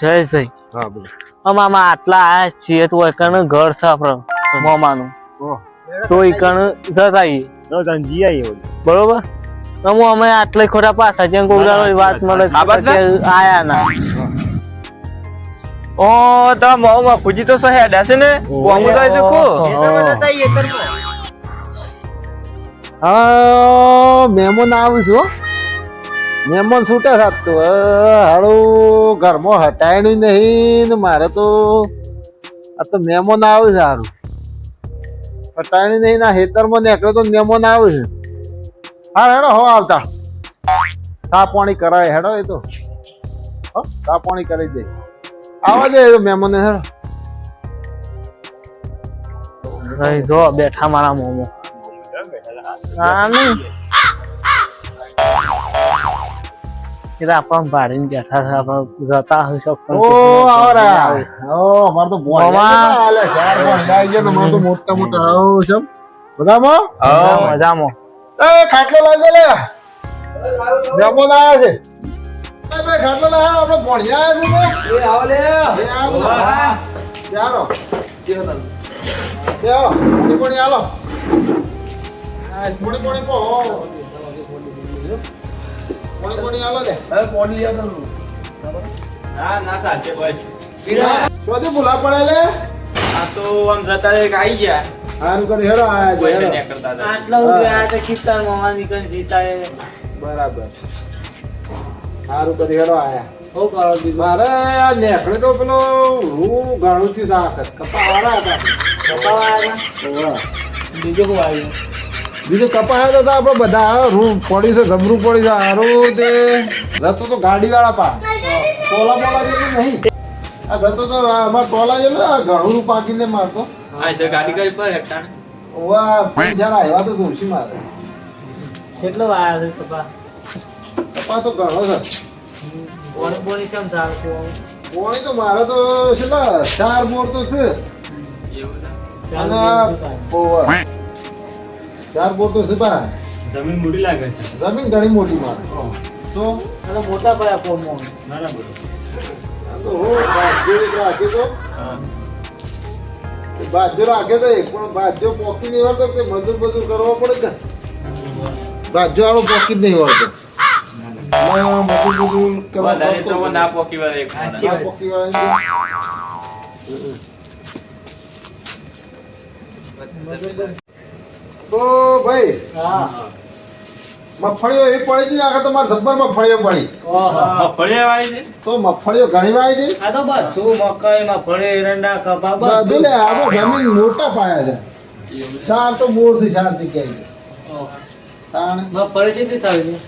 જયેશભાઈ હા બોલો. આમાં આટલા આયા છીએ તો એકણ ઘર છે આપણું મોમાનું તો એકણ જતા બરોબર અમે આટલે ખોટા પાછા જેમ કોઈ વાત મળે આયા ના ઓ તો મોમાં ફૂજી તો સહે ડાસે ને કોમુ તો છે કો હા મહેમાન આવું છું મહેમાન છૂટે સાત હારું ઘરમાં હટાયણું નહીં ને મારે તો આ તો મહેમાન આવે છે હારું હટાયણું નહીં ના ખેતરમાં નીકળે તો મહેમાન આવે છે હા હેડો હો આવતા ચા પાણી કરાય હેડો એ તો ચા પાણી કરી દે આવા દે મહેમાન હેડો જો બેઠા મારા મોમો આપણ ભાડીને બેઠા છે આપણ જતા હોય ઓ આવરા ઓ અમાર તો હાલે ચાર પણ ગાઈ ગયો અમાર તો મોટા મોટા આવો છે બધામાં મજામાં એ ખાટલો લાગે લે મહેમાન આયા છે એ ભાઈ ખાટલો લાગે આપણે ભણ્યા છે ને એ આવ લે એ આવ ચાલો આવો પાણી આલો પાણી પો પાણી આલો લે હવે પાણી લઈ આવતો ના ના સાચે બસ શોધી ભૂલા પડે લે આ તો આમ જતા એક આવી ગયા હારું કરી હેડો આયા છે હેડો આટલા ઉભા તો ખીતાર મોમાં નીકળ જીતા બરાબર હારું કરી હેડો આયા હો કરો દીધું મારે આ નેકળે તો પેલો હું ઘણું થી સાખત કપા વાળા હતા બીજું શું આવ્યું બીજું કપાયા તો આપડે બધા રૂમ પડી છે ગમરું પડી છે હારું તે રસ્તો તો ગાડી વાળા પા ટોલા બોલા જેવું નહીં આ રસ્તો તો અમાર ટોલા જેવું આ ઘણું પાકીને મારતો હા છે ગાડી કરી પર હેટાણ ઓવા જરા આવ્યા તો દોશી મારે કેટલો આવ્યા છે કપા કપા તો ઘણો છે પોણી પોણી કેમ ચાલતું પોણી તો મારે તો છેલ્લા 4 બોર તો છે એવું છે અને ઓવા 4 બોર તો છે બા જમીન મોટી લાગે છે જમીન ઘણી મોટી મારે તો અને મોટા પાયા પોમો બરાબર તો હો બાજુ રાખે તો બાજુ રાખે તો એક પણ બાજુ પોકી નહીં વળતો કે મજૂર બધું કરવા પડે કે બાજુ વાળો પોકી જ નહીં વળતો મજૂર બધું કરવા વધારે તો ના પોકી વાળે એક પોકી વાળા તો ભાઈ હા મગફળીઓ એ પડી હતી આખા તમારે જબ્બર મગફળીઓ પડી ઓહો ફળિયા વાળી છે તો મગફળીઓ ઘણી વાય છે આ તો બધું મકાઈમાં ફળે એરંડા કપા બધું લે આપણે જમીન મોટા પાયા છે ચાર તો બોર થી ચાર થી ક્યાંય છે તાણ ફળે છે થાય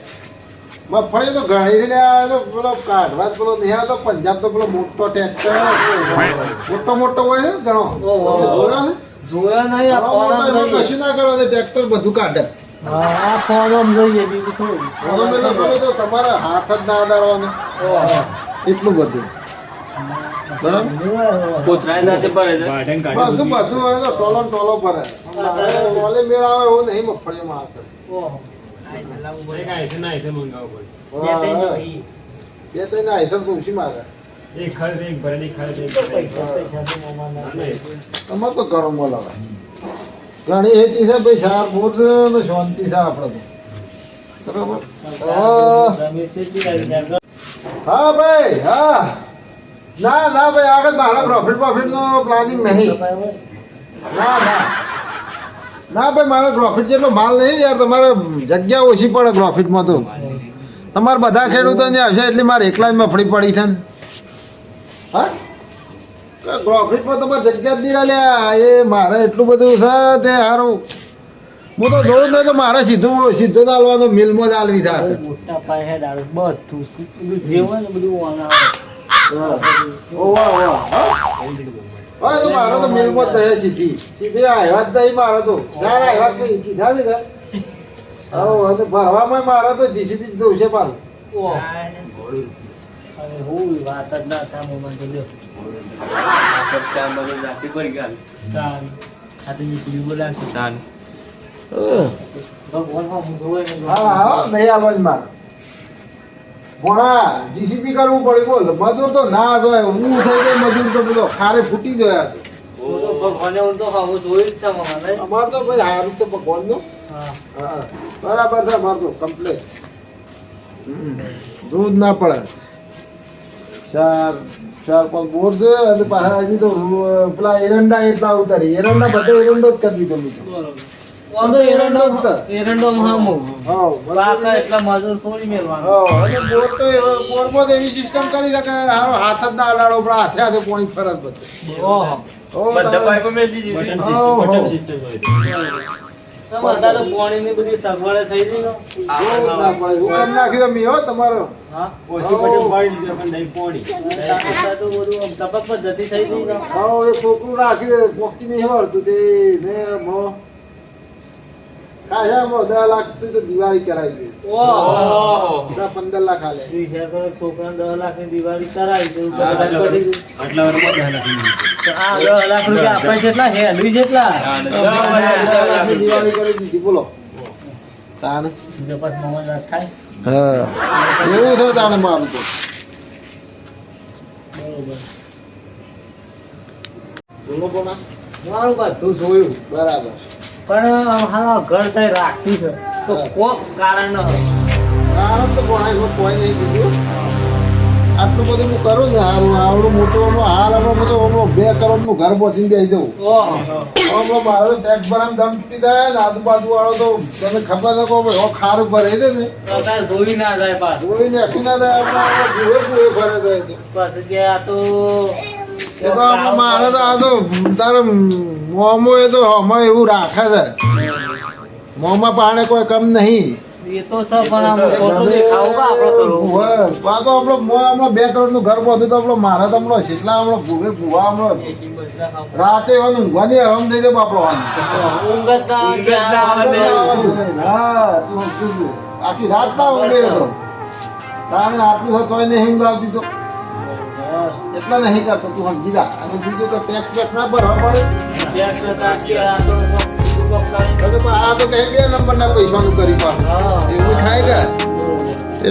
મગફળી તો ઘણી છે લે આ તો પેલો કાઢવા પેલો નહીં તો પંજાબ તો પેલો મોટો ટ્રેક્ટર મોટો હોય છે ને ઘણો જોયો છે જોયા નહીં આ ઘણો મોટો એમાં કશું ના કરો ટ્રેક્ટર બધું કાઢે આ ફોન જોઈએ બીજું થોડું એટલે પેલો તો તમારે હાથ જ ના અડાડવાનો એટલું બધું કોતરા સાથે ભરે છે બધું હોય તો ટોલો ભરે ટોલે મેળાવે એવું નહીં મગફળીમાં આવતો ઓહો બે ત્રણ આઈસર પૂછી મારે તમારે તો ઘણો બોલાવે ઘણી હેતી છે ભાઈ સાર બોર છે ને શાંતિ છે આપણે તો બરાબર હા ભાઈ હા ના ભાઈ આગળ મારા પ્રોફિટ નો પ્લાનિંગ નહીં ના ભાઈ મારે પ્રોફિટ જેટલો માલ નહીં યાર તમારે જગ્યા ઓછી પડે પ્રોફિટમાં તો તમારે બધા ખેડૂતોને આવશે એટલે મારે એકલા જ મફળી પડી છે ને હા પ્રોફિટમાં તમારે જગ્યા જ નહીં લ્યા એ મારે એટલું બધું છે તે સારું હું તો જોઉં નહીં તો મારે સીધો જ હાલવાનો મિલમાં જ હાલવી થાય મોટા પાયે દાળ બધું જે હોય ને બધું હા તો મારે તો મિલમાં જ થાય સીધી આવ્યા જ નહીં મારે તો ગાર આવ્યા કઈ કીધા ને કે હવે ભરવામાં મારે તો જીસીબી જ દઉં છે પાછું હું વાત જ ના થાય મોમાં તો લ્યો ચાર મગજ જાતી પર ગાલ તાન આ તો જીસીબી બોલાવશે તાન ભગવાન હું જોવે ને હા નહીં હાલવા જ મારે ભણા જીસીબી કરવું પડે બોલ મજૂર તો ના જોય હું થઈ જાય મજૂર તો બધો ખારે ફૂટી ગયા ભગવાને હું તો ખાવું જોયું જ છે મામા અમાર તો ભાઈ હારું તો ભગવાન નો હા બરાબર છે અમાર તો કમ્પ્લેટ દૂધ ના પડે ચાર પાંચ બોર છે અને પાછા હજી તો પેલા એરંડા એટલા ઉતારી એરંડા બધે એરંડો જ કરી દીધો બીજો એરંડો મામો હા બાકા એટલા મજૂર થોડી મેળવાનો અને બોર તો બોરમાં તો એવી સિસ્ટમ કરી છે કે હારો હાથ જ ના અડાડો પણ હાથે હાથે પાણી ફરજ બધે ઓહો બધા પાઇપો મેલી દીધી તમારે તો પાણીની બધી સગવડ થઈ ગઈ ને હું નાખી દો મી હો તમારો હા ઓછી પટેલ પાડી દીધી પણ નહીં પોણી તો બધું આમ ટપક પદ્ધતિ થઈ ગઈ ને હા એ છોકરું રાખી દે પોકી નહીં વળતું તે ને મો કાશામાં 10 લાખ થી તો દિવાળી કરાવી દે ઓહો 15 લાખ આલે છોકરાને 10 લાખની દિવાળી કરાવી દઉં તો હા, કદાચ પડી ગયું. આટલા વર્ષમાં 10 લાખ આ 10 લાખ રૂપિયા આપણે જેટલા હે હલવી જેટલા 10 લાખની દિવાળી કરી દીધી બોલો તાણે બીજો પાછો મોમાં રાત થાય હા એવું છે તાણે મારું તો બરોબર બોલો કોના મારું બધું જોયું બરાબર પણ હા ઘર તઈ રાખતી છે તો કોક કારણ ન હોય. કારણ તો કોઈ નહીં કીધું આટલું બધું હું કરું ને હારું આવડું મોટું હાલ હમણાં તો હમણાં 2 કરોડનું ઘર બોધીને બેસી દઉં ઓહો હમણાં મારે તો ટેક્સ ભરામાં દમ તૂટી જાય ને આજુબાજુ વાળો તો તમે ખબર છે કે ભાઈ ખારું ભરે છે ને તો તારે જોઈ ના જાય પાછું જોઈને અઠી ના થાય આપણે ભૂવે ભરે જાય તો પછી કે આ તો એ તો આપણે મારે તો આ તો તારે મોમો એ તો હમણાં એવું રાખે છે મોંમાં પાણે કોઈ કમ નહીં એ તો સર પણ આમ ખોટું દેખાવું કા આપણે કરવું આ તો આપણો હમણાં 2 કરોડનું ઘર બોધ્યું તો આપણો મારે તો હમણાં જેટલા હમણાં ભૂવા હમણાં રાતે એવાનું ઊંઘવાની આરામ થઈ જાય બાપડો ઊંઘ જ ના આવે કે આ આવે. હા તું ઊંઘી આખી રાત ના ઊંઘે તો તાણે આટલું છે તોય નહીં ઊંઘ આવતી તો એટલા નહીં કરતો તું સમજી જા અને બીજું કે ટેક્સ બેક્સ ના ભરવા પડે ટેક્સ હતા કે આ તો કોક કરીને તો આ તો કઈ 2 નંબરના પૈસાનું કરી પાસ હા. એવું થાય કે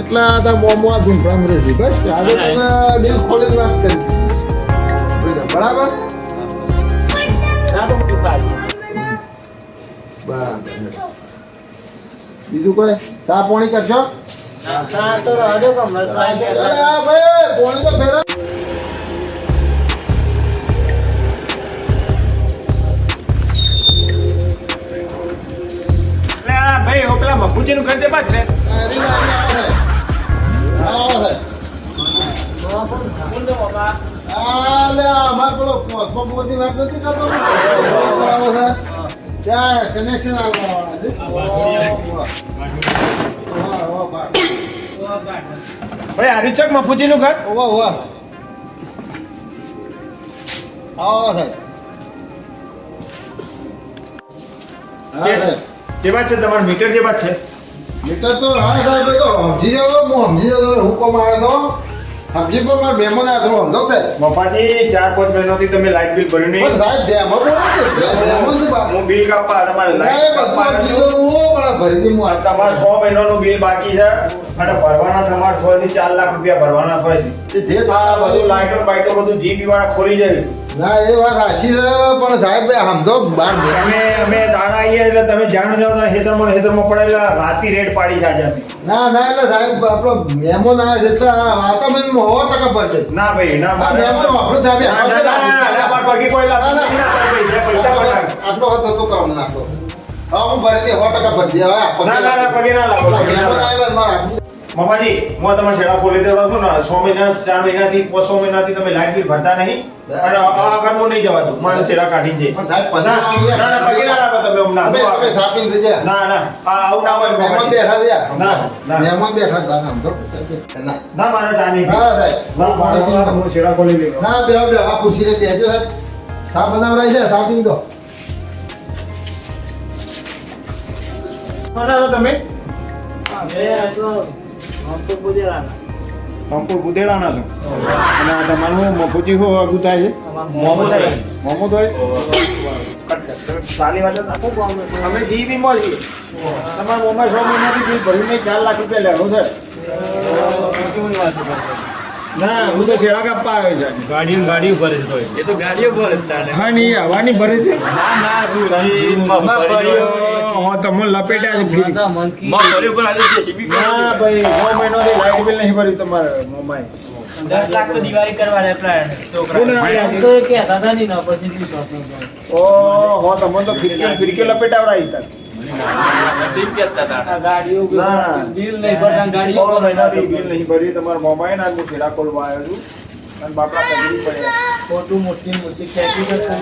એટલા હતા મોમો આ ઝૂંપડામ રહેશે બસ આજે તને દિલ ખોલીને વાત કરી બરાબર ના તો બધું ખાય. બરાબર બીજું કોઈ ચા પાણી કરશો ના તો રાજો કમ રસ્તા અરે આ ભાઈ પાણી તો ફેરા ભાઈ ઓપલા મફુજીનું ઘર તે બાદ છે ભાઈ આરિચક મફુજીનું ઘર જે વાત છે તમારું મીટર જે વાત છે મીટર તો હા સાહેબ એ તો સમજી જતો હું સમજી જતો હુકમ આવે તો સમજી પણ મારા મહેમાન આવ્યા થોડું સમજો સાહેબ મફાજી 4-5 મહિનાથી તમે લાઇટ બિલ ભર્યું નહીં પણ સાહેબ જેમ મહેમાન તો બાપ હું બિલ કાપવા તમારે લાઇટ કાપવા ભરી દી હું તમારે 6 મહિનાનું બિલ બાકી છે અને ભરવાના તમારે 100 થી 4 લાખ રૂપિયા ભરવાના હોય છે જે આ બધું લાઇટો બાઇટો બધું જીબી વાળા ખોલી જાય ના એ વાત સાચી છે પણ સાહેબ સમજો બાર અમે દાણા આવીએ એટલે તમે જાણો જાઓ તો હેતરમાં પડેલા રાતી રેડ પાડી છે આજે ના ના એટલે સાહેબ આપણો મહેમાન આવ્યા છે એટલે વાતાવરણમાં 100% પડશે ના ભાઈ ના આ મહેમાન આપણો સાહેબ પગી કોઈ ના, ના. પૈસા પડાવે આટલો હતો તો કરવા નાખો હા હું ભરી દે 100% ભરી દે હવે આપો ના ના ના પગે ના લાગો પગે ના મહેમાન લાગો. આવેલા મારા મામાજી હું તમારે છેડા ખોલી દેવાનો છું ને 6 મહિના 4 મહિનાથી 500 મહિનાથી તમે લાઇટ બિલ ભરતા નહીં અને આ ઘરમાં નહીં જવા દો મારે છેડા કાઢીને પણ સાહેબ જાય ના ના પગે ના લાગો તમે હમણાં. તમે સાપીને થઈ જાય ના ના આવું ના હોય મહેમાન મામાજી. બેઠા છે ના ના મહેમાન બેઠા છે બાર સમજો ના ના મારે જાણી હા સાહેબ ના મારે હું છેડા ખોલી લેવાનો ના બે બે આ ખુરશીને બેસજો સાહેબ સાપ બનાવરાય છે સાપીને દો બનાવો તમે એ આ તો આમ તો બુધેરાના. સંપૂર્ણ બુધેડાના છો અને આ તમારું મફુજી હો આગું થાય છે મોમો થાય મોમો થાય સાલી વાત આખું ગામ હતું. અમે જીબી મળી તમારા મોમાં 6 મહિનાથી બિલ ભરીને 4 લાખ રૂપિયા લેવો છે ના હું તો શેડા કાપવા આવ્યો છે ગાડીઓ ભરે છે તોય. એ તો ગાડીઓ ભરે જ તાને. હા નહીં હવાની ભરે છે ના રૂધી મગફળીઓ. હા તમને લપેટ્યા છે ફીરી. મગફળીઓ પર આજે JCB ના ભાઈ 9 મહિનાથી લાઇટ બિલ નહીં ભર્યું તમારે મોમાએ 10 લાખ તો દિવાળી કરવા રહ્યા પ્લાન છોકરા. કોને આલ્યા છે? તો એ કહેતા હતા નહીં, ના પછી વિશ્વાસ ન કરો. ઓહો તમને તો ફિરકે લપેટાવડાવી તા નથી કહેતા તાને. ગાડીઓ ના. બિલ નહીં ભરતા, ગાડીઓ 6 મહિનાથી બિલ નહીં ભર્યું તમારા મોમાએ ના હું શેડા ખોલવા આવ્યો છું અને બાપડા કદી પડ્યા ખોટું મોટી મોટી ખેતી કરતા